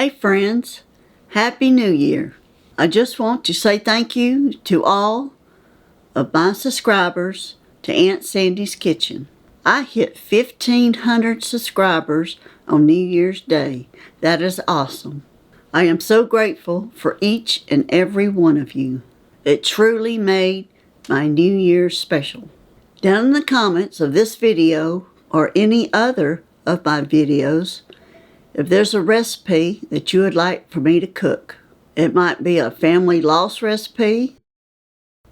Hey friends, Happy New Year. I just want to say thank you to all of my subscribers to Aunt Sandy's Kitchen. I hit 1,500 subscribers on New Year's Day. That is awesome. I am so grateful for each and every one of you. It truly made my New Year's special. Down in the comments of this video or any other of my videos, if there's a recipe that you would like for me to cook, it might be a family loss recipe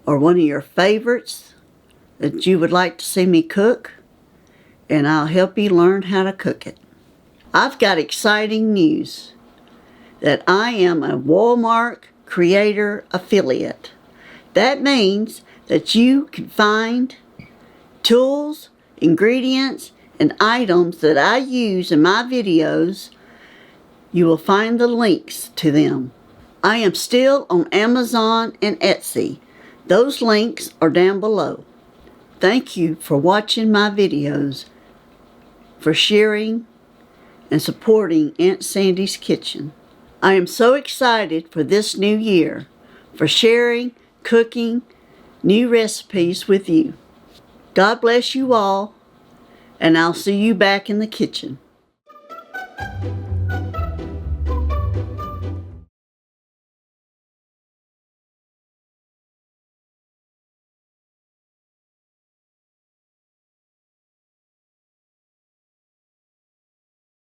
or one of your favorites that you would like to see me cook, and I'll help you learn how to cook it. I've got exciting news that I am a Walmart Creator Affiliate. That means that you can find tools, ingredients, and items that I use in my videos. You will find the links to them. I am still on Amazon and Etsy. Those links are down below. Thank you for watching my videos, for sharing and supporting Aunt Sandy's Kitchen. I am so excited for this new year, for sharing, cooking new recipes with you. God bless you all, and I'll see you back in the kitchen.